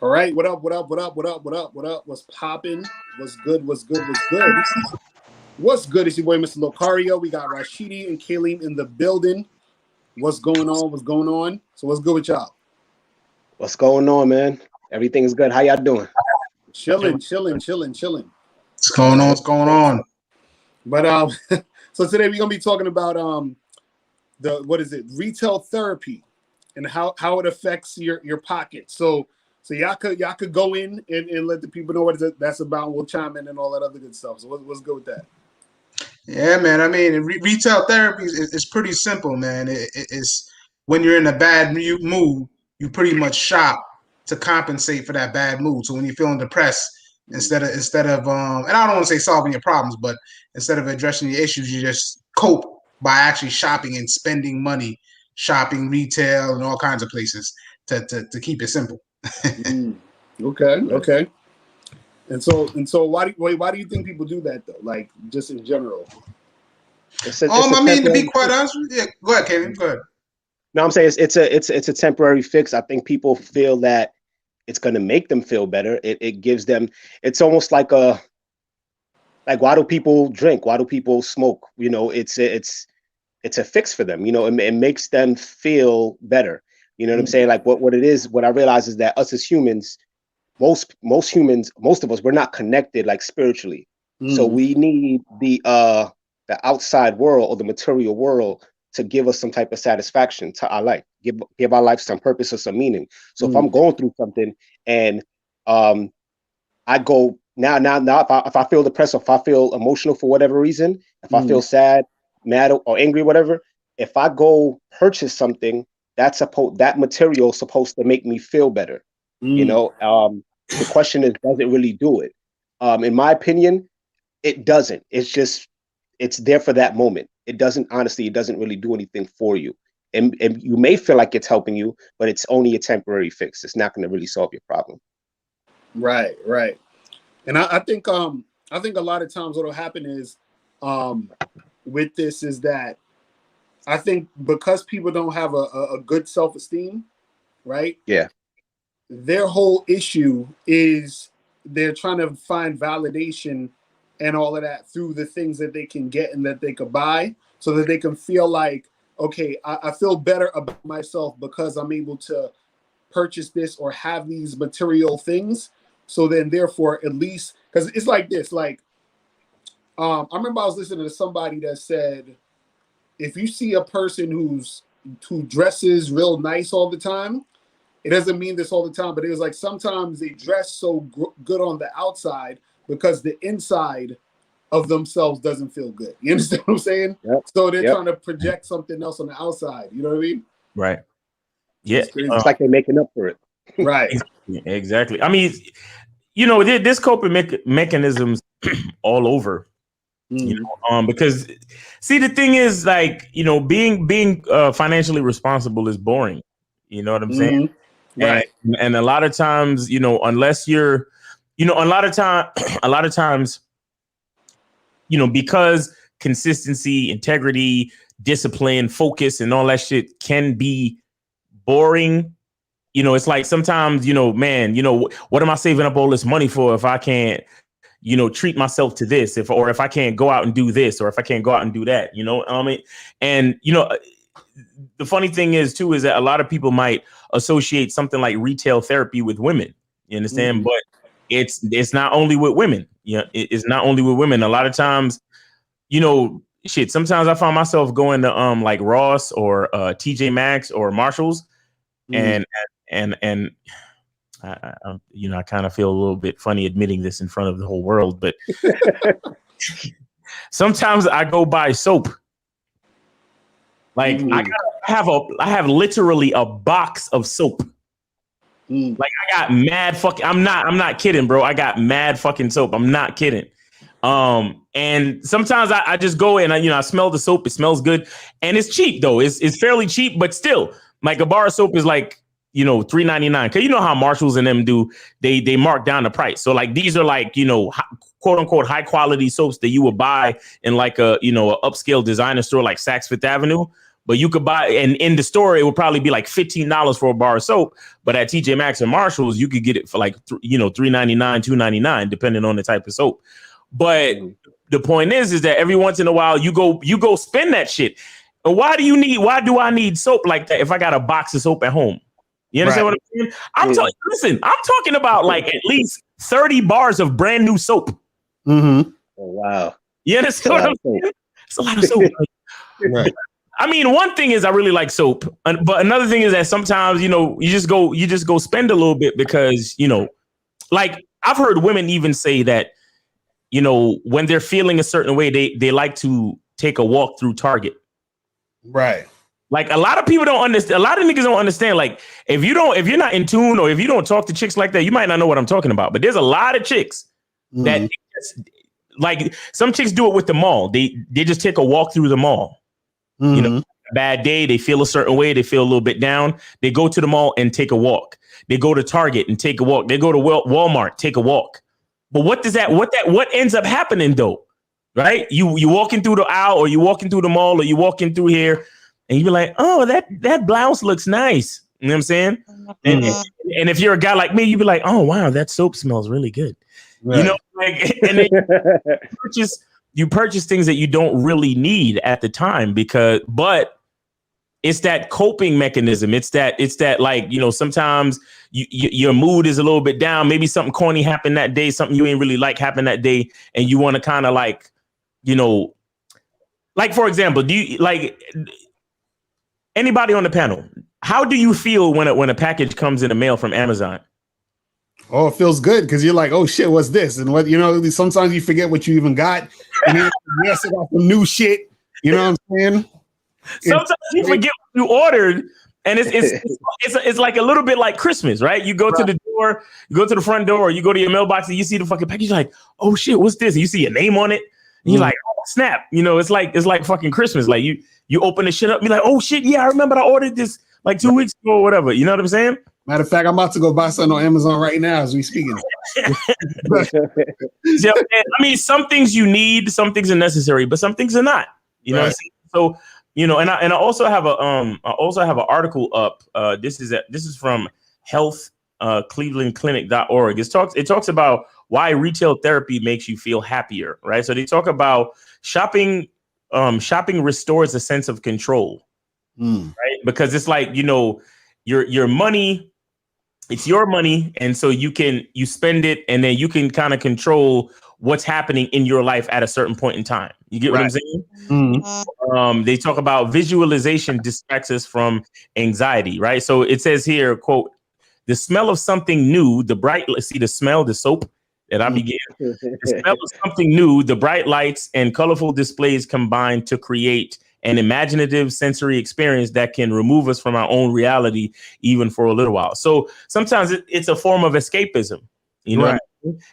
All right, what up, what up, what up, what up, what up, what up? What's popping? What's good, what's good, what's good? What's good? It's your boy, Mr. Locario. We got Rashidi and Kaleem in the building. What's going on? What's going on? So what's good with y'all? What's going on, man? Everything's good. How y'all doing? Chilling. What's going on? What's going on? But so today we're gonna be talking about retail therapy and how it affects your pocket. So y'all could go in and let the people know what that's about. We'll chime in and all that other good stuff. So what's good with that? Yeah, man. I mean, retail therapy is pretty simple, man. It's when you're in a bad mood, you pretty much shop to compensate for that bad mood. So when you're feeling depressed, instead of and I don't want to say solving your problems, but instead of addressing your issues, you just cope by actually shopping and spending money, shopping retail and all kinds of places to keep it simple. Okay. And so why do you think people do that though? Like just in general. I mean, to be quite honest with you, yeah, go ahead, Kevin. Go ahead. No, I'm saying it's a temporary fix. I think people feel that it's going to make them feel better. It gives them. It's almost like why do people drink? Why do people smoke? You know, it's a fix for them. You know, it makes them feel better. You know what I'm saying? Like what it is. What I realize is that us as humans, most humans, most of us, we're not connected like spiritually. So we need the outside world or the material world to give us some type of satisfaction to our life, give our life some purpose or some meaning. So if I'm going through something and I go now if I feel depressed, or if I feel emotional for whatever reason, if I feel sad, mad or angry, whatever, if I go purchase something, that material is supposed to make me feel better. You know, the question is, does it really do it? In my opinion, it doesn't. It's there for that moment. It doesn't really do anything for you. And you may feel like it's helping you, but it's only a temporary fix. It's not going to really solve your problem. Right. And I think a lot of times what'll happen is with this is that I think because people don't have a good self-esteem, right? Yeah. Their whole issue is they're trying to find validation and all of that through the things that they can get and that they could buy, so that they can feel like, okay, I feel better about myself because I'm able to purchase this or have these material things. So then therefore, at least, because it's like this, like, I remember I was listening to somebody that said, if you see a person who dresses real nice all the time, it doesn't mean this all the time, but it was like sometimes they dress so good on the outside because the inside of themselves doesn't feel good. You understand what I'm saying? Yep. So they're trying to project something else on the outside. You know what I mean? Right. Yeah. It's like they're making up for it. Right. Exactly. I mean, you know, there's coping mechanisms all over. You know, because see, the thing is, like, you know, being financially responsible is boring. You know what I'm saying? Right. And a lot of times, you know, unless you're, you know, a lot of times, you know, because consistency, integrity, discipline, focus, and all that shit can be boring. You know, it's like sometimes, you know, man, you know, what am I saving up all this money for if I can't, you know, treat myself to this, if I can't go out and do this, or if I can't go out and do that, you know? I mean, and, you know, the funny thing is too, is that a lot of people might associate something like retail therapy with women, you understand? But it's not only with women. You know, it's not only with women. A lot of times, you know, shit, sometimes I find myself going to like Ross or TJ Maxx or Marshalls, and I you know, I kind of feel a little bit funny admitting this in front of the whole world, but sometimes I go buy soap. Like I have literally a box of soap. Like I got mad fucking. I'm not kidding, bro. I got mad fucking soap. I'm not kidding. And sometimes I just go and I smell the soap. It smells good, and it's cheap though. It's fairly cheap, but still, like a bar of soap is like, you know, $3.99. Cause you know how Marshalls and them do, they mark down the price. So like these are like, you know, quote unquote high quality soaps that you would buy in like a, you know, a upscale designer store like Saks Fifth Avenue. but you could buy, and in the store it would probably be like $15 for a bar of soap, but at TJ Maxx and Marshalls you could get it for like $3.99, $2.99 depending on the type of soap. But the point is that every once in a while you go spend that shit. And why do I need soap like that if I got a box of soap at home? You understand what I'm saying? Listen, I'm talking about like at least 30 bars of brand new soap. Oh, wow. You understand what I'm saying? It's a lot of soap. Right. I mean, one thing is I really like soap, but another thing is that sometimes, you just go spend a little bit because, like I've heard women even say that, when they're feeling a certain way, they like to take a walk through Target. Right. Like a lot of people don't understand. A lot of niggas don't understand. Like if you're not in tune or if you don't talk to chicks like that, you might not know what I'm talking about. But there's a lot of chicks that like some chicks do it with the mall. They just take a walk through the mall. A bad day, they feel a certain way, they feel a little bit down. They go to the mall and take a walk. They go to Target and take a walk. They go to Walmart, take a walk. But what ends up happening though? Right? You walking through the aisle or you walking through the mall or you walking through here and you be like, oh, that blouse looks nice. You know what I'm saying? And if you're a guy like me, you'd be like, oh wow, that soap smells really good. Right. And then you purchase things that you don't really need at the time but it's that coping mechanism. It's that like, sometimes your mood is a little bit down. Maybe something corny happened that day, something you ain't really like happened that day. And you want to kind of like, like, for example, do you like anybody on the panel? How do you feel when a package comes in the mail from Amazon? Oh, it feels good because you're like, oh shit, what's this? And sometimes you forget what you even got. And then yes, I got some new shit. You know what I'm saying? Sometimes you forget what you ordered, and it's like a little bit like Christmas, right? You go to the door, you go to the front door, or you go to your mailbox and you see the fucking package, you're like, oh shit, what's this? And you see your name on it, and you're like, oh snap. It's like fucking Christmas. Like you open the shit up, and you're like, oh shit, yeah, I remember I ordered this like 2 weeks ago or whatever. You know what I'm saying? Matter of fact, I'm about to go buy something on Amazon right now as we speaking. Yeah, I mean, some things you need, some things are necessary, but some things are not. You know what I'm saying? So, and I also have an article up. This is from healthclevelandclinic.org. It talks about why retail therapy makes you feel happier, right? So they talk about shopping restores a sense of control, right? Because it's like, your money, it's your money. And so you spend it and then you can kind of control what's happening in your life at a certain point in time. You get what I'm saying? They talk about visualization distracts us from anxiety, right? So it says here, quote, the smell of something new, the smell, the soap that I began, the smell of something new, the bright lights and colorful displays combine to create an imaginative sensory experience that can remove us from our own reality, even for a little while. So sometimes it's a form of escapism. Right.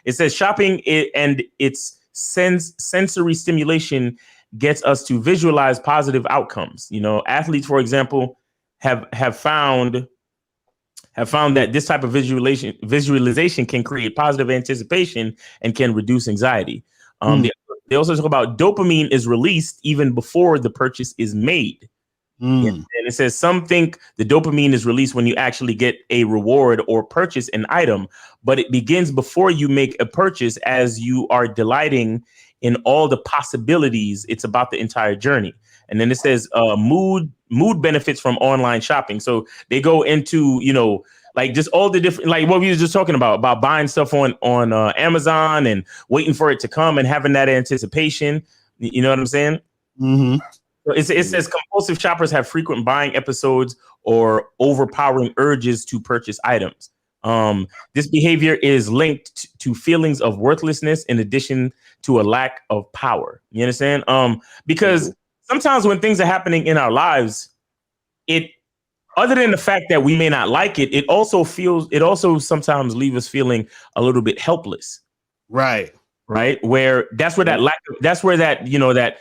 It says shopping and its sensory stimulation gets us to visualize positive outcomes. Athletes, for example, have found that this type of visualization can create positive anticipation and can reduce anxiety. They also talk about dopamine is released even before the purchase is made. And it says some think the dopamine is released when you actually get a reward or purchase an item, but it begins before you make a purchase as you are delighting in all the possibilities. It's about the entire journey. And then it says mood benefits from online shopping. So they go into, like just all the different, like what we were just talking about buying stuff on Amazon and waiting for it to come and having that anticipation. You know what I'm saying? So it says compulsive shoppers have frequent buying episodes or overpowering urges to purchase items. This behavior is linked to feelings of worthlessness in addition to a lack of power. You understand? Because sometimes when things are happening in our lives, other than the fact that we may not like it, it also sometimes leaves us feeling a little bit helpless. Right. Where that's where that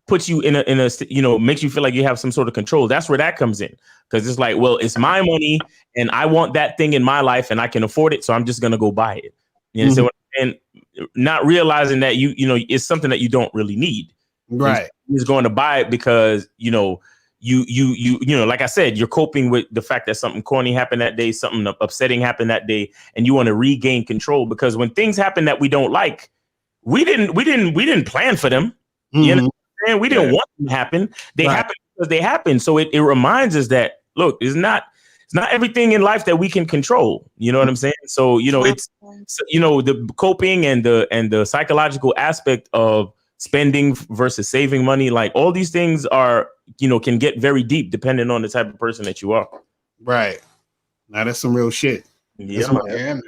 puts you in a makes you feel like you have some sort of control. That's where that comes in. Because it's like, well, it's my money and I want that thing in my life and I can afford it. So I'm just going to go buy it. So, and not realizing that it's something that you don't really need. Right. You're just going to buy it because, like I said, you're coping with the fact that something corny happened that day, something upsetting happened that day, and you want to regain control, because when things happen that we don't like, we didn't plan for them. You know what I'm saying? We didn't want them to happen. They happen because they happen. So it reminds us that, look, it's not everything in life that we can control. You know what I'm saying? So, it's the coping and the psychological aspect of spending versus saving money, like all these things are, can get very deep depending on the type of person that you are. Right. Now that's some real shit. Yeah, man.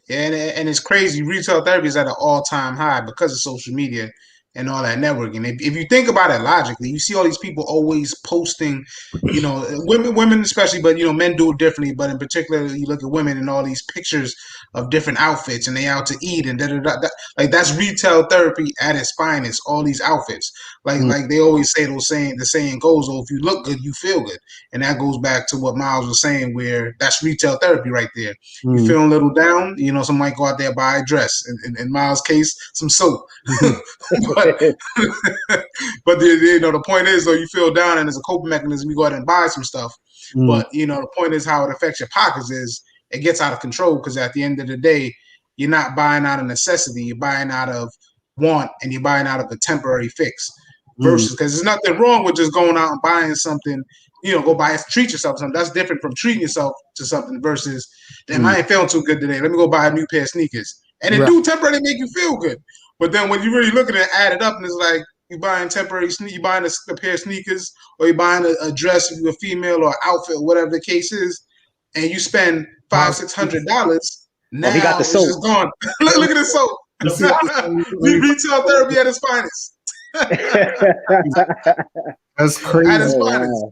Yeah, and it's crazy. Retail therapy is at an all-time high because of social media and all that networking. If you think about it logically, you see all these people always posting, women especially, but men do it differently. But in particular, you look at women and all these pictures of different outfits, and they out to eat and like that's retail therapy at its finest. All these outfits, like they always say, the saying goes, "Oh, if you look good, you feel good," and that goes back to what Miles was saying, where that's retail therapy right there. You feeling a little down, some might go out there buy a dress. In Miles' case, some soap. but the point is, though, you feel down, and as a coping mechanism, you go out and buy some stuff. But the point is, how it affects your pockets is it gets out of control, because at the end of the day, you're not buying out of necessity, you're buying out of want, and you're buying out of a temporary fix. Versus, because there's nothing wrong with just going out and buying something. Go treat yourself to something. That's different from treating yourself to something versus, damn, I ain't feeling too good today. Let me go buy a new pair of sneakers. And it do temporarily make you feel good. But then when you really look at it, add it up, and it's like you buying you buying a pair of sneakers, or you buying a dress if you're a female, or outfit, or whatever the case is, and you spend $500-$600. Now he got the soap. It's just gone. Look at the soap. Retail therapy at its finest. That's crazy. At its finest.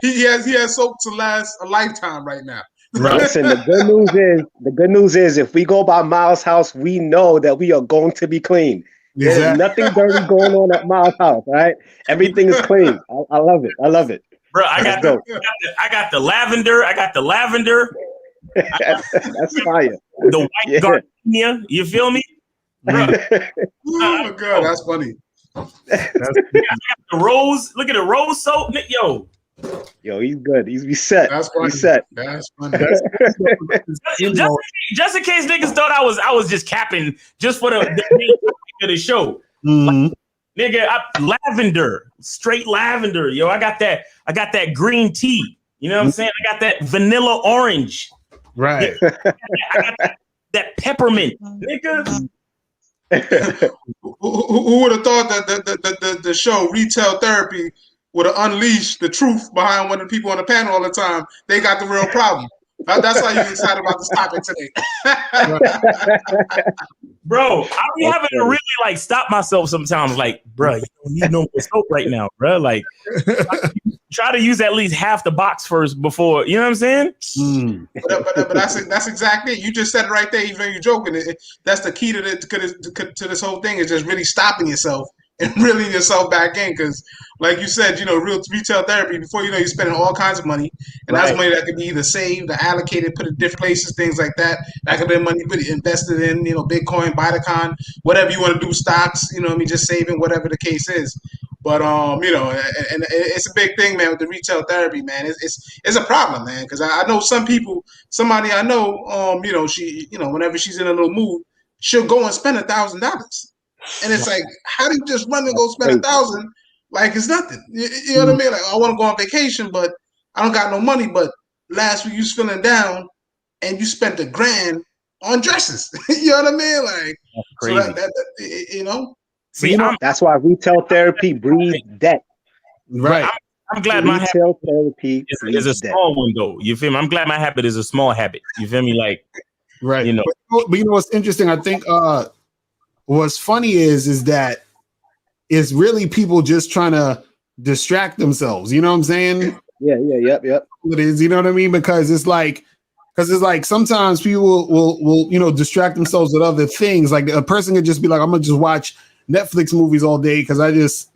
He has soap to last a lifetime right now. Right. Listen, the good news is if we go by Miles' house, we know that we are going to be clean. There's nothing dirty going on at Miles' house, right? Everything is clean. I love it. Bro, I got the lavender. I got the lavender. That's fire. The white gardenia. You feel me? Bro. Oh my God, that's funny. I got the rose. Look at the rose soap, Yo, he's good. He's set. That's funny. He's set. That's funny. Just in case niggas thought I was just capping just for the show. Like, nigga, lavender, straight lavender. Yo, I got that green tea. You know what I'm saying? I got that vanilla orange. Right. I got that peppermint, nigga. Who would have thought that the show Retail Therapy would have unleashed the truth behind one of the people on the panel all the time? They got the real problem. That's why you're excited about this topic today. Bro, I be having to really stop myself sometimes. Like, bro, you don't need no more soap right now, bro. Like, try to use at least half the box first before, you know what I'm saying? But that's exactly it. You just said it right there, even though you're joking. That's the key to this whole thing, is just really stopping yourself and reeling yourself back in. Because, like you said, real retail therapy, before you're spending all kinds of money. And that's money that could be either saved or allocated, put in different places, things like that. That could be money put invested in, Bitcoin, Bitcoin, whatever you want to do, stocks, just saving, whatever the case is. But and it's a big thing, man, with the retail therapy, man. It's a problem, man, because I know somebody I know, she, whenever she's in a little mood, she'll go and spend $1,000, and it's like, how do you just run and go spend $1,000 like it's nothing? You know what I mean? Like, I want to go on vacation, but I don't got no money. But last week you was feeling down, and you spent $1,000 on dresses. You know what I mean? Like, crazy. So See, that's why retail therapy breeds debt. Right. I'm glad my retail therapy is a small one, though. You feel me? I'm glad my habit is a small habit. You feel me? Like, right. But what's interesting? I think what's funny is that it's really people just trying to distract themselves. You know what I'm saying? Yeah. Yep. It is. You know what I mean? Because it's like sometimes people will distract themselves with other things. Like a person could just be like, I'm gonna just watch Netflix movies all day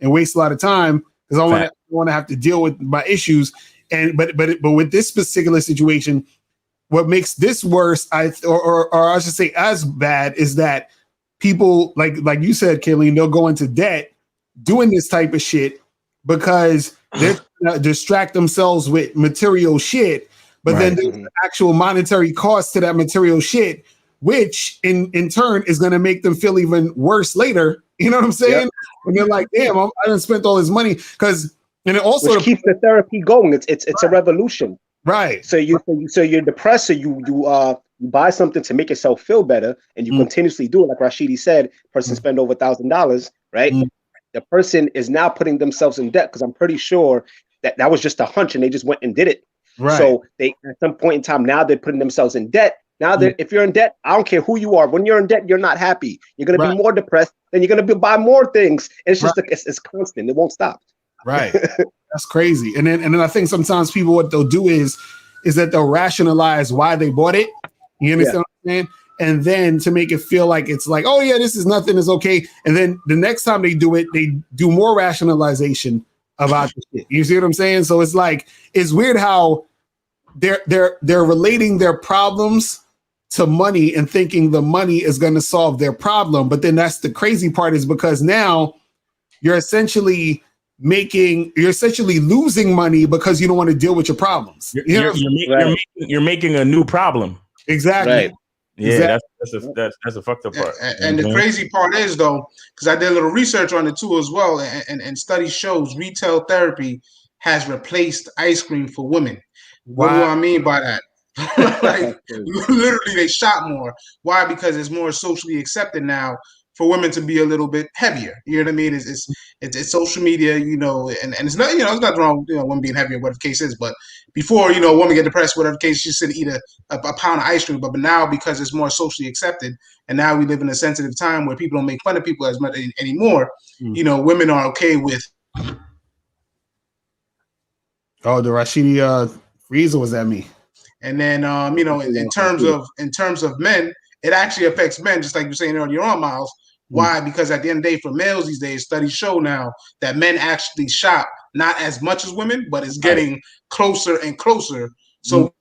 and waste a lot of time because I want to have to deal with my issues. And but with this particular situation, what makes this worse, or I should say as bad, is that people like you said, Kayleen, they'll go into debt doing this type of shit because they're trying to distract themselves with material shit, but then there's the actual monetary cost to that material shit, which in turn is going to make them feel even worse later. You know what I'm saying? Yep. And they're like, damn, I done spent all this money. And it also which keeps the therapy going. It's a revolution. Right. So you're depressed, so you buy something to make yourself feel better, and you continuously do it. Like Rashidi said, person spend over $1,000, right? The person is now putting themselves in debt because I'm pretty sure that was just a hunch and they just went and did it. Right. So they at some point in time now they're putting themselves in debt. Now if you're in debt, I don't care who you are. When you're in debt, you're not happy. You're gonna be more depressed, then you're gonna buy more things. And it's just it's constant. It won't stop. Right. That's crazy. And then I think sometimes people, what they'll do is that they'll rationalize why they bought it. You understand what I'm saying? And then to make it feel like it's like, oh yeah, this is nothing, it's okay. And then the next time they do it, they do more rationalization about the shit. You see what I'm saying? So it's like, it's weird how they're relating their problems to money and thinking the money is going to solve their problem. But then that's the crazy part, is because now you're essentially losing money because you don't want to deal with your problems. You're making a new problem. Exactly. Right. Yeah, exactly. That's a fucked up part. And the crazy part is, though, because I did a little research on it too as well, and study shows retail therapy has replaced ice cream for women. Wow. What do I mean by that? Like literally, they shop more. Why? Because it's more socially accepted now for women to be a little bit heavier. You know what I mean? It's social media, and it's not, it's not wrong, women being heavier, whatever the case is. But before, a woman get depressed, whatever the case, she should eat a pound of ice cream. But now, because it's more socially accepted, and now we live in a sensitive time where people don't make fun of people as much anymore, women are okay with. Oh, the Rashidi Freezer was at me. And then, in terms of men, it actually affects men, just like you were saying earlier on, Miles. Why? Because at the end of the day, for males these days, studies show now that men actually shop not as much as women, but it's getting closer and closer. So,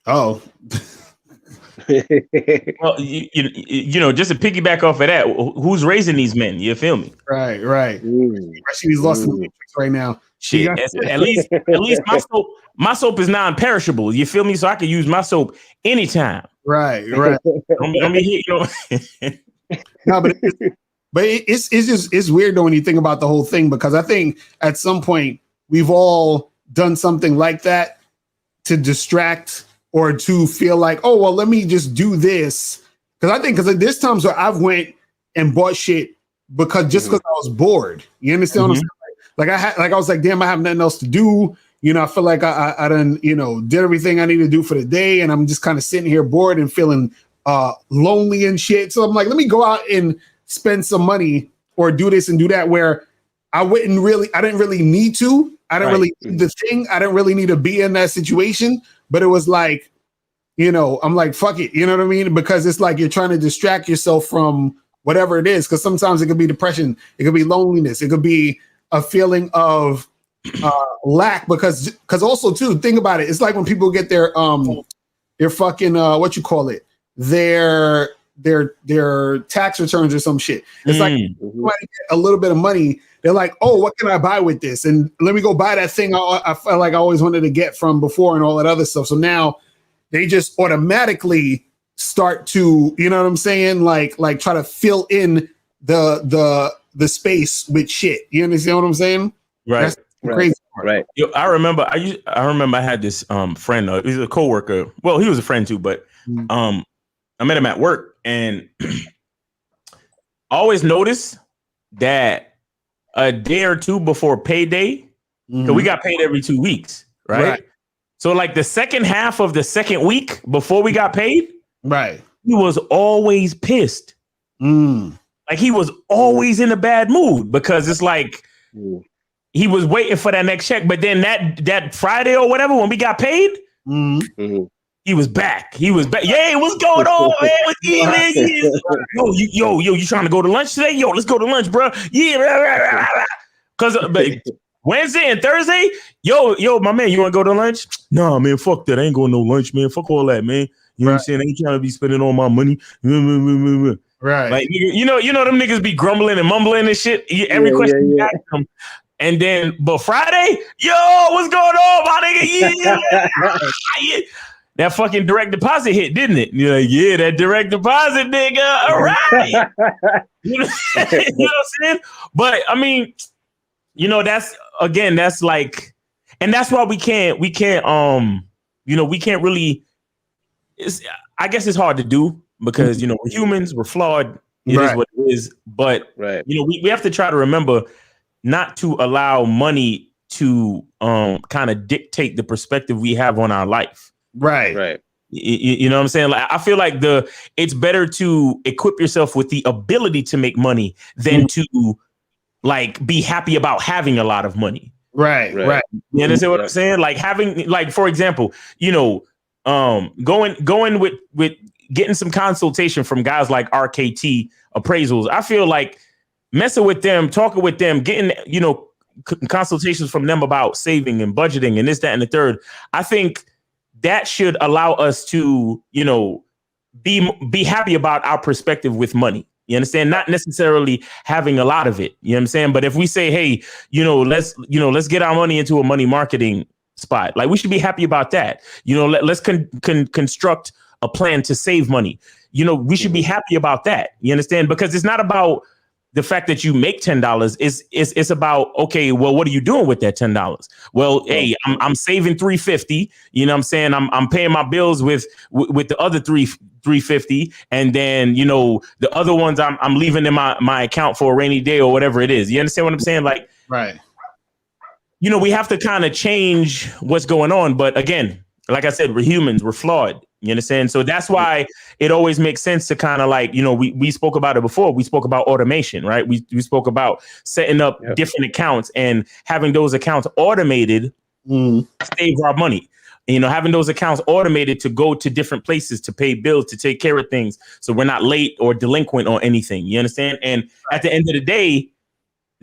well, just to piggyback off of that, who's raising these men? You feel me? Right. She's lost in the matrix right now. Shit. At least my soap is non-perishable. You feel me? So I can use my soap anytime. Right. Don't be here, No, but it's weird though when you think about the whole thing, because I think at some point we've all done something like that to distract or to feel like, oh well, let me just do this. Because there's times where I've went and bought shit because I was bored. You understand what I'm saying? Like I was like, damn, I have nothing else to do. I feel like I done, did everything I need to do for the day, and I'm just kind of sitting here bored and feeling lonely and shit. So I'm like, let me go out and spend some money or do this and do that, where I didn't really need to. I didn't really need the thing. I didn't really need to be in that situation. But it was like, I'm like, fuck it. You know what I mean? Because it's like you're trying to distract yourself from whatever it is. Because sometimes it could be depression. It could be loneliness. It could be a feeling of lack, because also too, think about it. It's like when people get their fucking what you call it, their tax returns or some shit. It's like somebody get a little bit of money. They're like, oh, what can I buy with this? And let me go buy that thing I felt like I always wanted to get from before and all that other stuff. So now they just automatically start to, you know what I'm saying? Like try to fill in the space with shit. You understand what I'm saying? Right. That's crazy. Right. Yo, I remember I had this friend. He was a coworker. Well, he was a friend too, but I met him at work, and I always noticed that a day or two before payday, because we got paid every 2 weeks, right? So like the second half of the second week before we got paid, he was always pissed. Like he was always in a bad mood, because it's like he was waiting for that next check. But then that Friday or whatever, when we got paid, he was back. Yeah, what's going on, man? What's Yo, you trying to go to lunch today? Yo, let's go to lunch, bro. Yeah, because Wednesday and Thursday, yo, my man, you want to go to lunch? No, man, fuck that. I ain't going no lunch, man. Fuck all that, man. You know what I'm saying? I ain't trying to be spending all my money. Right. Like, you know, them niggas be grumbling and mumbling and shit. Every question you ask them. And then, but Friday, yo, what's going on, my nigga? Yeah. That fucking direct deposit hit, didn't it? You're like, yeah, that direct deposit, nigga. All right. You know what I'm saying? But I mean, you know, that's like, and that's why we can't, you know, we can't really, I guess it's hard to do because, you know, we're humans, we're flawed. It is what it is. But, you know, we have to try to remember not to allow money to kind of dictate the perspective we have on our life. Right. You know what I'm saying? Like, I feel like it's better to equip yourself with the ability to make money than to like be happy about having a lot of money. Right. You understand what I'm saying? Like having, like, for example, you know, going with getting some consultation from guys like RKT appraisals. I feel like messing with them, talking with them, getting, you know, consultations from them about saving and budgeting and this, that, and the third. I think that should allow us to, you know, be happy about our perspective with money. You understand? Not necessarily having a lot of it. You know what I'm saying? But if we say, hey, let's get our money into a money marketing spot, like we should be happy about that. You know, let's construct a plan to save money. You know, we should be happy about that. You understand? Because it's not about the fact that you make $10. It's about, okay, well, what are you doing with that $10? Well, hey, I'm saving $350. You know what I'm saying? I'm paying my bills with the other $350, and then, you know, the other ones I'm leaving in my account for a rainy day or whatever it is. You understand what I'm saying? Like, right. You know, we have to kind of change what's going on. But again, like I said, we're humans, we're flawed. You understand? So that's why it always makes sense to kind of like, you know, we spoke about it before. We spoke about automation, right? We spoke about setting up different accounts and having those accounts automated to save our money. You know, having those accounts automated to go to different places to pay bills, to take care of things. So we're not late or delinquent or anything. You understand? And at the end of the day,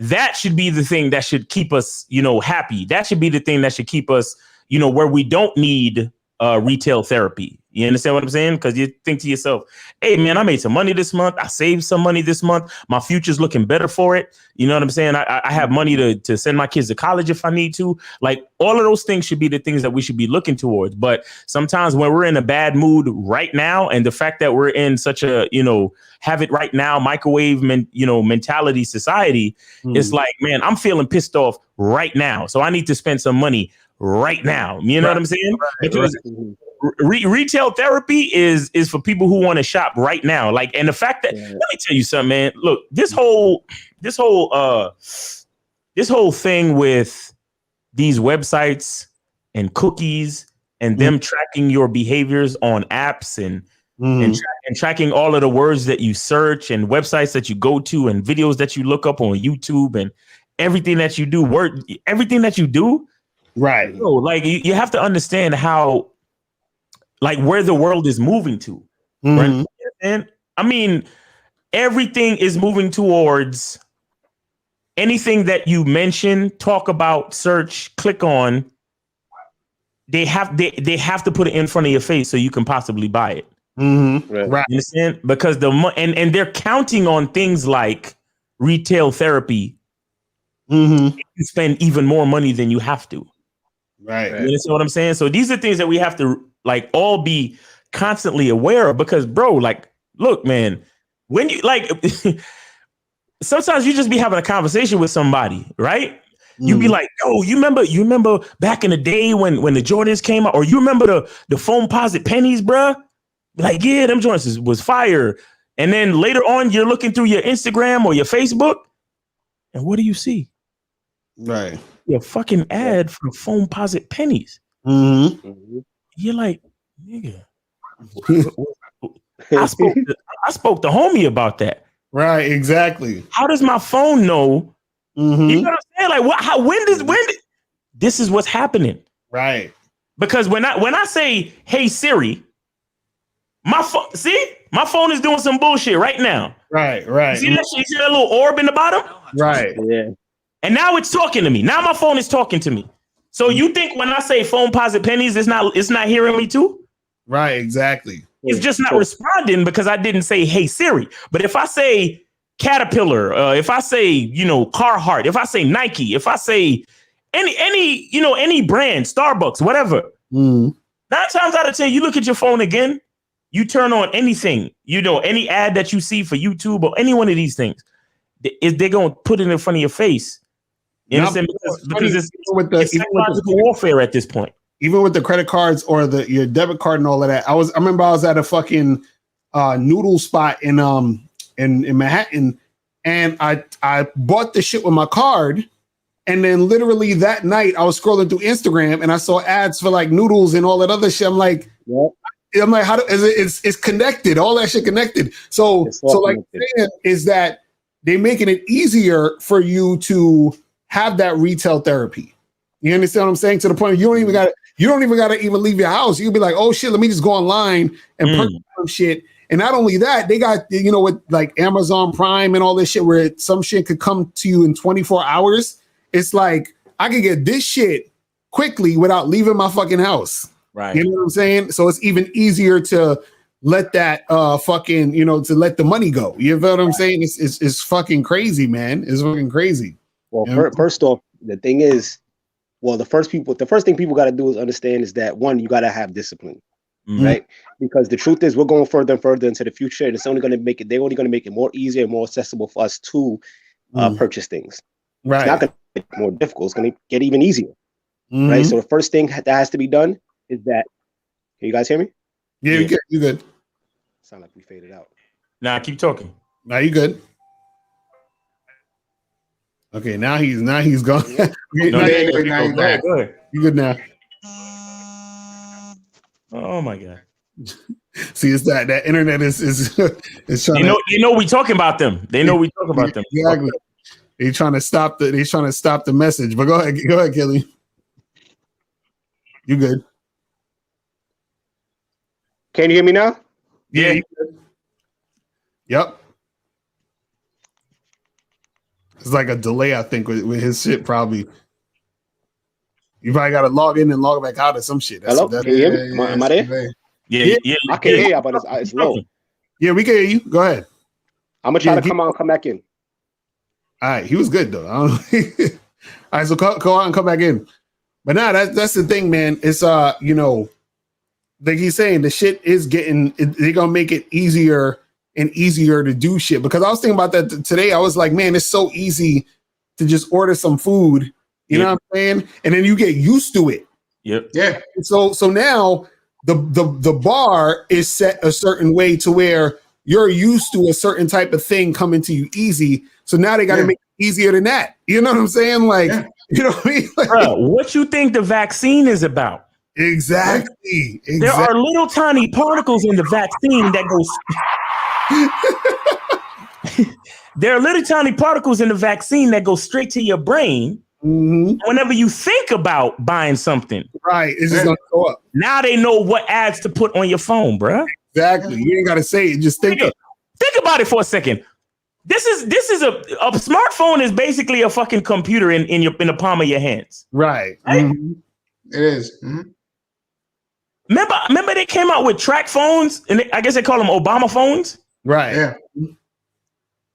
that should be the thing that should keep us, you know, happy. That should be the thing that should keep us, you know, where we don't need retail therapy. You understand what I'm saying? Because you think to yourself, hey, man, I made some money this month. I saved some money this month. My future's looking better for it. You know what I'm saying? I have money to send my kids to college if I need to. Like, all of those things should be the things that we should be looking towards. But sometimes when we're in a bad mood right now, and the fact that we're in such a, you know, have it right now, microwave, mentality society, it's like, man, I'm feeling pissed off right now. So I need to spend some money right now. You know what I'm saying? Because retail therapy is for people who want to shop right now. Like, and the fact that, let me tell you something, man. Look, this whole thing with these websites and cookies and them tracking your behaviors on apps and tracking all of the words that you search and websites that you go to and videos that you look up on YouTube and everything that you do, everything that you do. Right. So, like, you have to understand how, like, where the world is moving to. Right? And I mean, everything is moving towards anything that you mention, talk about, search, click on. They have to put it in front of your face so you can possibly buy it. Right. You understand? Because and they're counting on things like retail therapy. You spend even more money than you have to. Right. You understand what I'm saying? So these are things that we have to, like, all be constantly aware of, because, bro, like, look, man, when you, like, sometimes you just be having a conversation with somebody, right? You be like, oh, you remember back in the day when the Jordans came out, or you remember the foam posit pennies, bruh? Like, yeah, them joints was fire. And then later on, you're looking through your Instagram or your Facebook, and what do you see? Right. Your fucking ad for foam posit pennies. You're like, nigga. I spoke to homie about that. Right, exactly. How does my phone know? You know what I'm saying? Like, when did this is what's happening? Right. Because when I say, hey Siri, my phone is doing some bullshit right now. Right. You see that little orb in the bottom? Right. Yeah. And now it's talking to me. Now my phone is talking to me. So you think when I say phone posit pennies, it's not hearing me too? Right, exactly. It's just not responding because I didn't say, hey, Siri. But if I say Caterpillar, if I say, Carhartt, if I say Nike, if I say any brand, Starbucks, whatever, 9 times out of 10, you look at your phone again, you turn on anything, any ad that you see for YouTube or any one of these things, they're going to put it in front of your face. You understand? Because it's psychological warfare at this point. Even with the credit cards or your debit card and all of that. I remember I was at a fucking noodle spot in Manhattan, and I bought the shit with my card, and then literally that night I was scrolling through Instagram and I saw ads for like noodles and all that other shit. I'm like, it's connected, all that shit connected. So like is that they're making it easier for you to have that retail therapy. You understand what I'm saying? To the point where you don't even got to even leave your house. You'll be like, oh shit, let me just go online and purchase some shit. And not only that, they got, with like Amazon Prime and all this shit where some shit could come to you in 24 hours. It's like, I could get this shit quickly without leaving my fucking house. Right. You know what I'm saying? So it's even easier to let that to let the money go. You know what I'm saying? It's fucking crazy, man. It's fucking crazy. Well, first off, the thing is, the first thing people got to do is understand is that, one, you got to have discipline, right? Because the truth is, we're going further and further into the future, and they're only going to make it more easier and more accessible for us to purchase things. Right. It's not going to make it more difficult. It's going to get even easier, right? So the first thing that has to be done is that. Can you guys hear me? Yeah, you good. Sound like we faded out. Nah, keep talking. Now you good. Okay, now he's gone. Go ahead. You good now? Oh my god! See, it's that internet is trying. We talking about them. They know we talking about them. Exactly. They're trying to stop the message. But go ahead, Kelly. You good? Can you hear me now? Yeah. You good. Yep. It's like a delay, I think, with his shit. Probably you probably got to log in and log back out or some shit. Hello, can you hear me? Am I there? Yeah. I can hear you, but it's low. Yeah, we can hear you. Go ahead. I'm gonna try to come out and come back in. All right, he was good though. All right, so go out and come back in. But now that's the thing, man. It's like he's saying, the shit is they're gonna make it easier and easier to do shit. Because I was thinking about that today. I was like, man, it's so easy to just order some food. You know what I'm saying? And then you get used to it. Yep. Yeah. So now the bar is set a certain way to where you're used to a certain type of thing coming to you easy. So now they got to make it easier than that. You know what I'm saying? Like, you know what I mean? Like, bro, what you think the vaccine is about? Exactly. There are little tiny particles in the vaccine that go. There are little tiny particles in the vaccine that go straight to your brain. Whenever you think about buying something, right, it's just gonna go up. Now they know what ads to put on your phone, bro. Exactly. You ain't gotta say it. Just think about it for a second. This is a smartphone is basically a fucking computer in the palm of your hands. Right. It is. Remember they came out with track phones, and I guess they call them Obama phones. Right. Yeah.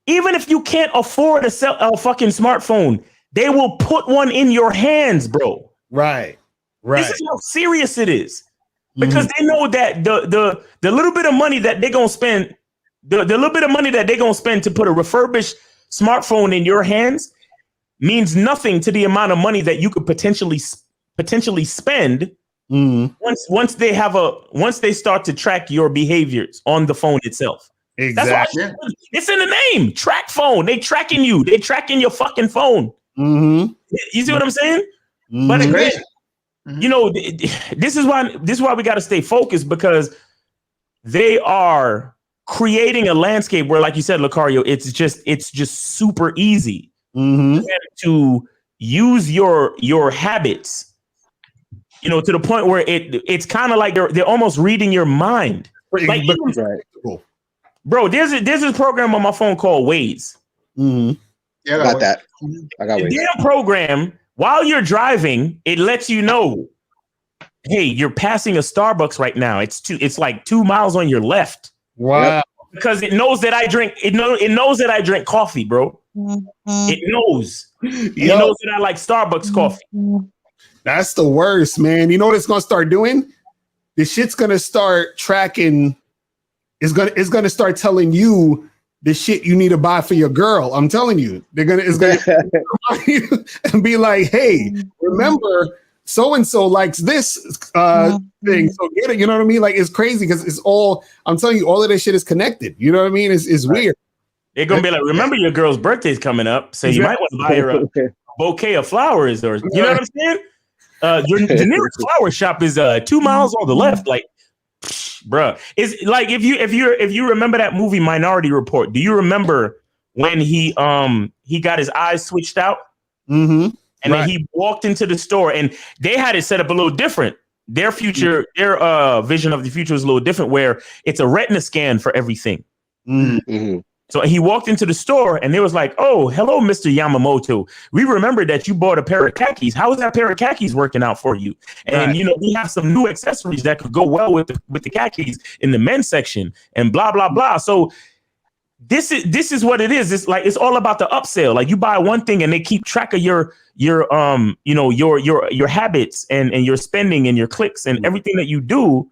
Even if you can't afford a fucking smartphone, they will put one in your hands, bro. Right. This is how serious it is. Because they know that the little bit of money that they're gonna spend, the little bit of money that they're gonna spend to put a refurbished smartphone in your hands means nothing to the amount of money that you could potentially spend once they start to track your behaviors on the phone itself. Exactly. That's why it's in the name. Track phone. They tracking you. They tracking your fucking phone. You see what I'm saying? But again, this is why we got to stay focused, because they are creating a landscape where, like you said, Lucario, it's just super easy to use your habits, to the point where it's kind of like they're almost reading your mind. Like, bro, there's this program on my phone called Waze. Yeah, I got that. I got The wings. damn program, while you're driving, it lets you know, hey, you're passing a Starbucks right now. It's like 2 miles on your left. Wow. Because it knows that I drink. It knows that I drink coffee, bro. It knows. And it knows that I like Starbucks coffee. That's the worst, man. You know what it's gonna start doing? This shit's gonna start tracking. It's gonna start telling you the shit you need to buy for your girl. I'm telling you, it's gonna remind you and be like, hey, remember so and so likes this thing, so get it. You know what I mean? Like, it's crazy because it's all. I'm telling you, all of this shit is connected. You know what I mean? It's weird. They're gonna be like, remember your girl's birthday's coming up, so you might want to buy her a bouquet of flowers, or you know what I'm saying? The nearest flower shop is 2 miles on the left. Like, bruh, it's like if you remember that movie Minority Report. Do you remember when he got his eyes switched out? Mm-hmm. And then he walked into the store, and they had it set up a little different. Their future, their vision of the future was a little different, where it's a retina scan for everything. Mm-hmm. So he walked into the store, and they was like, "Oh, hello, Mr. Yamamoto. We remember that you bought a pair of khakis. How is that pair of khakis working out for you? And we have some new accessories that could go well with the khakis in the men's section, and blah blah blah." So this is what it is. It's like it's all about the upsell. Like, you buy one thing, and they keep track of your habits and your spending and your clicks and everything that you do,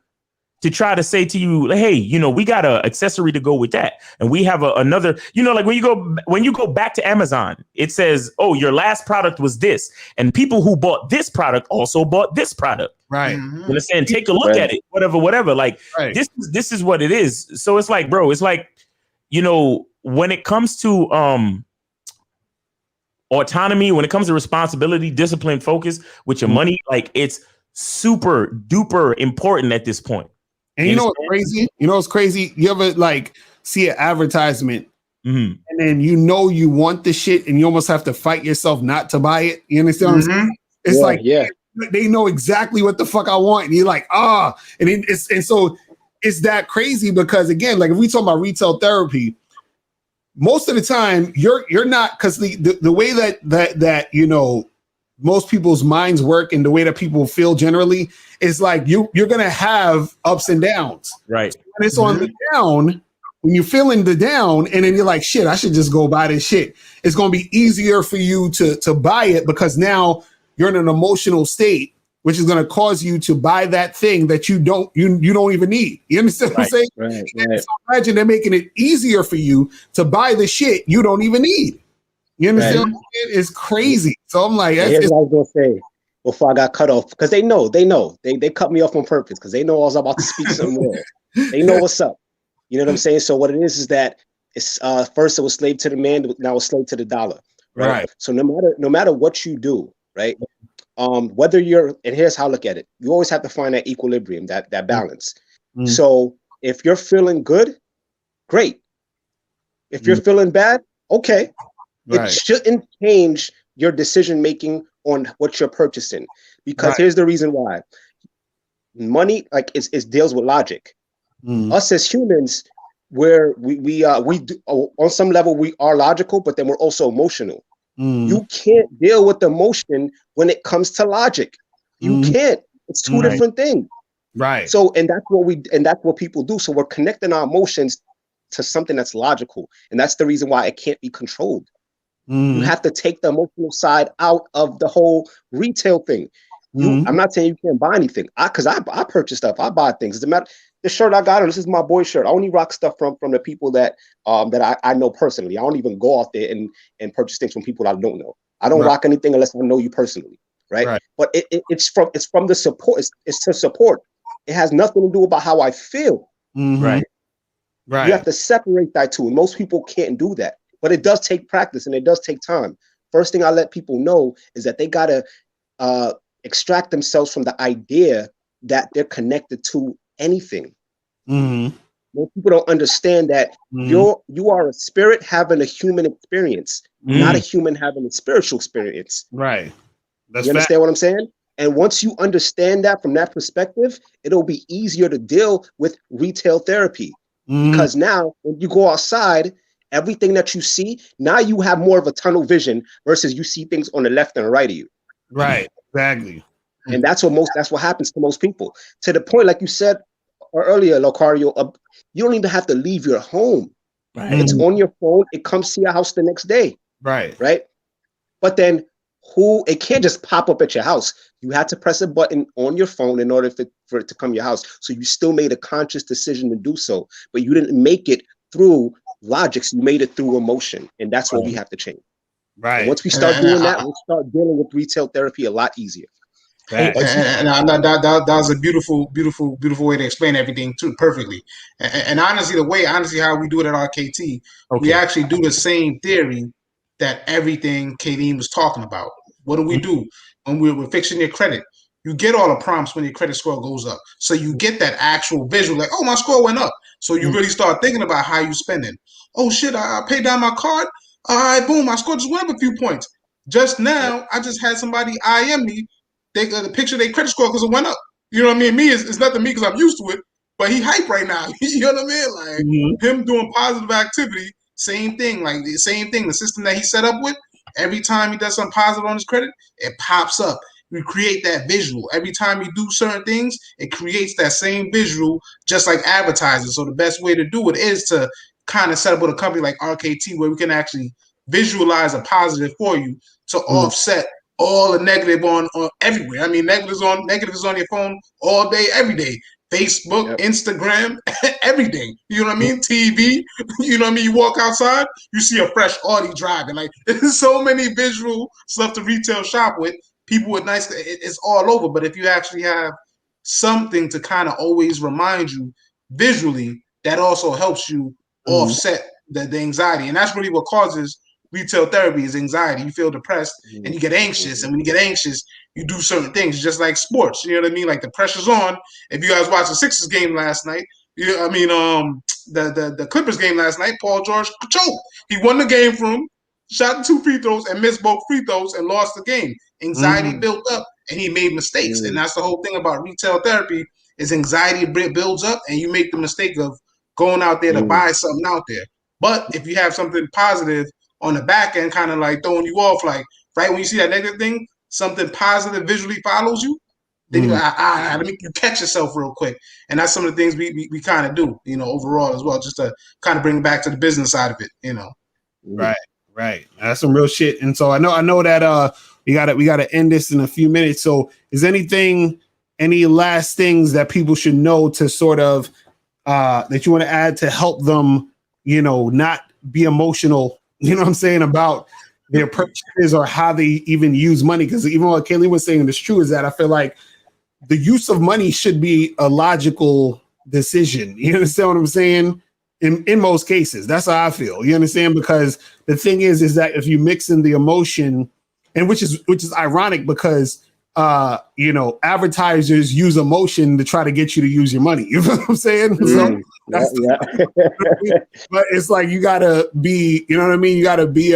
to try to say to you, hey, we got an accessory to go with that. And we have another, like when you go back to Amazon, it says, oh, your last product was this. And people who bought this product also bought this product. Right. You understand? Take a look at it, whatever. Like, this is what it is. So it's like, bro, it's like, when it comes to autonomy, when it comes to responsibility, discipline, focus with your money, like, it's super duper important at this point. And you know what's crazy? What's crazy? You ever see an advertisement and then you want the shit and you almost have to fight yourself not to buy it? You understand what I'm saying? It's they know exactly what the fuck I want, and you're like, and so it's that crazy because, again, like, if we talk about retail therapy, most of the time you're not, because the way that most people's minds work and the way that people feel generally is like you're gonna have ups and downs. Right. And it's on the down, when you're feeling the down, and then you're like, shit, I should just go buy this shit. It's gonna be easier for you to buy it because now you're in an emotional state, which is gonna cause you to buy that thing that you don't even need. You understand what I'm saying? Right. So imagine they're making it easier for you to buy the shit you don't even need. You understand? It's crazy. So I'm like, here's what I was gonna say before I got cut off, because they know they cut me off on purpose because they know I was about to speak somewhere. They know what's up. You know what I'm saying? So what it is that it's first it was slave to the man, now it's slave to the dollar. Right. So no matter what you do, right? Whether you're, and here's how I look at it, you always have to find that equilibrium, that balance. So if you're feeling good, great. If you're feeling bad, okay. It shouldn't change your decision making on what you're purchasing, because here's the reason why. Money, like, it deals with logic. Us as humans, where we do, on some level we are logical, but then we're also emotional. You can't deal with emotion when it comes to logic. You can't. It's two different things. Right. So, and that's what people do. So we're connecting our emotions to something that's logical, and that's the reason why it can't be controlled. You have to take the emotional side out of the whole retail thing. I'm not saying you can't buy anything. Because I purchase stuff. I buy things. As a matter, the shirt I got on, this is my boy shirt. I only rock stuff from the people that I know personally. I don't even go out there and purchase things from people I don't know. I don't rock anything unless I know you personally, right? But it's from the support. It's to support. It has nothing to do about how I feel. Right. You have to separate that two, and most people can't do that. But it does take practice and it does take time. First thing I let people know is that they gotta extract themselves from the idea that they're connected to anything. Most people don't understand that you are a spirit having a human experience, not a human having a spiritual experience. Right. You understand what I'm saying? And once you understand that from that perspective, it'll be easier to deal with retail therapy. Because now when you go outside everything that you see, now you have more of a tunnel vision versus you see things on the left and right of you. Right. Exactly. And that's what happens to most people. To the point, like you said earlier, Locario, you don't even have to leave your home. Right. It's on your phone. It comes to your house the next day. Right. Right. But then it can't just pop up at your house. You had to press a button on your phone in order for it to come to your house. So you still made a conscious decision to do so, but you didn't make it through logic. So you made it through emotion. And that's what we have to change. Right. And once we start doing that, we'll start dealing with retail therapy a lot easier. And that was a beautiful way to explain everything too, perfectly. And honestly, how we do it at RKT, we actually do the same theory that everything Kadeem was talking about. What do we do when we're fixing your credit? You get all the prompts when your credit score goes up, so you get that actual visual, like, oh, my score went up. So you really start thinking about how you spending. Oh shit, I paid down my card. All right, boom, my score just went up a few points. Just now, I just had somebody IM me. They got the picture of their credit score because it went up. You know what I mean? Me, it's nothing me because I'm used to it, but he hype right now. You know what I mean? Like him doing positive activity, same thing. Like the same thing. The system that he set up with, every time he does something positive on his credit, it pops up. We create that visual. Every time you do certain things, it creates that same visual, just like advertising. So the best way to do it is to kind of set up with a company like RKT where we can actually visualize a positive for you to offset all the negative on everywhere. I mean, negative is on your phone all day, every day. Facebook, Instagram, everything. You know what I mean? TV. You know what I mean? You walk outside, you see a fresh Audi driving. Like there's so many visual stuff to retail shop with. People with nice, it's all over. But if you actually have something to kind of always remind you visually, that also helps you offset the anxiety. And that's really what causes retail therapy is anxiety. You feel depressed and you get anxious. And when you get anxious, you do certain things, just like sports. You know what I mean? Like the pressure's on. If you guys watched the Sixers game last night, the Clippers game last night, Paul George choked. He won the game for him, shot the 2 free throws and missed both free throws and lost the game. Anxiety built up and he made mistakes. And that's the whole thing about retail therapy is anxiety builds up and you make the mistake of going out there to buy something out there. But if you have something positive on the back end, kind of like throwing you off, like right when you see that negative thing, something positive visually follows you, then you you catch yourself real quick. And that's some of the things we kind of do, you know, overall as well, just to kind of bring it back to the business side of it, you know. Right. That's some real shit. And so I know that we gotta end this in a few minutes. So is any last things that people should know to sort of that you want to add to help them, you know, not be emotional, you know what I'm saying, about their purchases or how they even use money? Because even what Kaylee was saying is true, is that I feel like the use of money should be a logical decision. You understand what I'm saying? In most cases, that's how I feel. You understand? Because the thing is that if you mix in the emotion, and which is ironic because you know, advertisers use emotion to try to get you to use your money. You know what I'm saying? So but it's like you gotta be, you know what I mean? You gotta be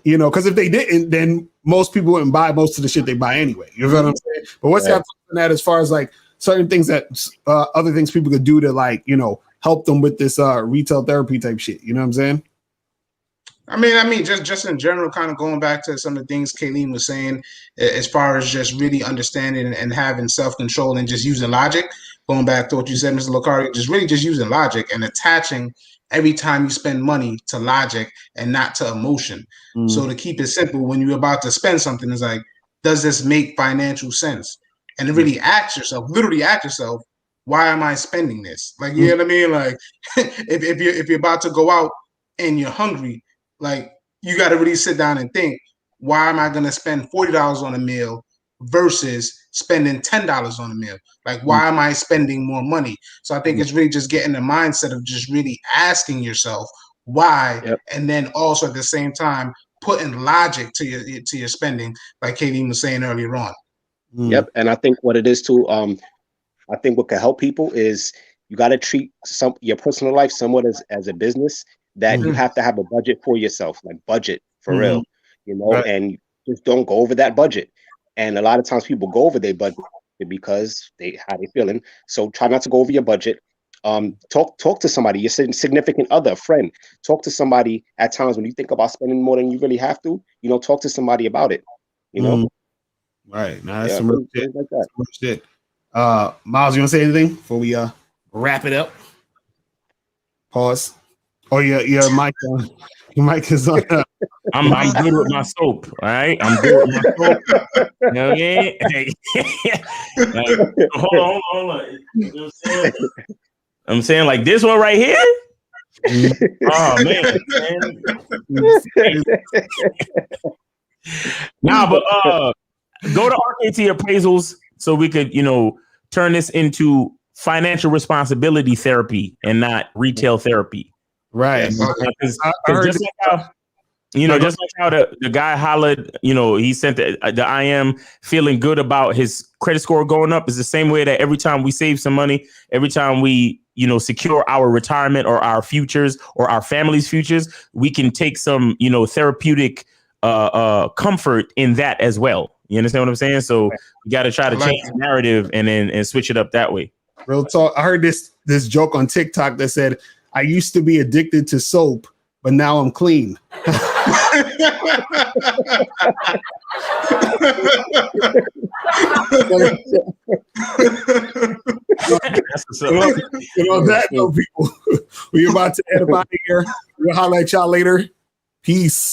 you know, because if they didn't, then most people wouldn't buy most of the shit they buy anyway. You know what I'm saying? But what's your thoughts on that as far as like certain things that other things people could do to, like, you know, help them with this retail therapy type shit? You know what I'm saying? I mean, just in general, kind of going back to some of the things Kayleen was saying, as far as just really understanding and having self-control and just using logic. Going back to what you said, Mr. Locario, just using logic and attaching every time you spend money to logic and not to emotion. So to keep it simple, when you're about to spend something, it's like, does this make financial sense? And to really literally ask yourself, why am I spending this? Like, you know what I mean? Like, if you're about to go out and you're hungry, like, you got to really sit down and think, why am I going to spend $40 on a meal versus spending $10 on a meal? Like, why am I spending more money? So I think it's really just getting the mindset of just really asking yourself why, and then also at the same time putting logic to your spending, like Katie was saying earlier on. Yep, and I think what it is too, I think what can help people is you got to treat your personal life somewhat as a business, that you have to have a budget for yourself, like budget for real, you know, and just don't go over that budget. And a lot of times people go over their budget because how they feeling. So try not to go over your budget. Talk to somebody, your significant other, a friend. Talk to somebody at times when you think about spending more than you really have to. Talk to somebody about it. Right. Now that's Yeah, some real shit. things like that. Some real shit. Miles, you want to say anything before we wrap it up? Pause. Oh, your mic. Your mic is on. I'm good with my soap. All right, I'm good with my soap. You know what I mean? Like, hold on. You know what I'm saying? I'm saying like this one right here. Oh man. Nah, but go to RKT Appraisals so we could, turn this into financial responsibility therapy and not retail therapy. Right. Because just like how, just like how the guy hollered, he sent the IM feeling good about his credit score going up, is the same way that every time we save some money, every time we, secure our retirement or our futures or our family's futures, we can take some, therapeutic comfort in that as well. You understand what I'm saying? So we got to try to change the narrative and switch it up that way. Real talk. I heard this joke on TikTok that said, I used to be addicted to soap, but now I'm clean. That though, people. We're about to end up out of here. We'll holler at y'all later. Peace.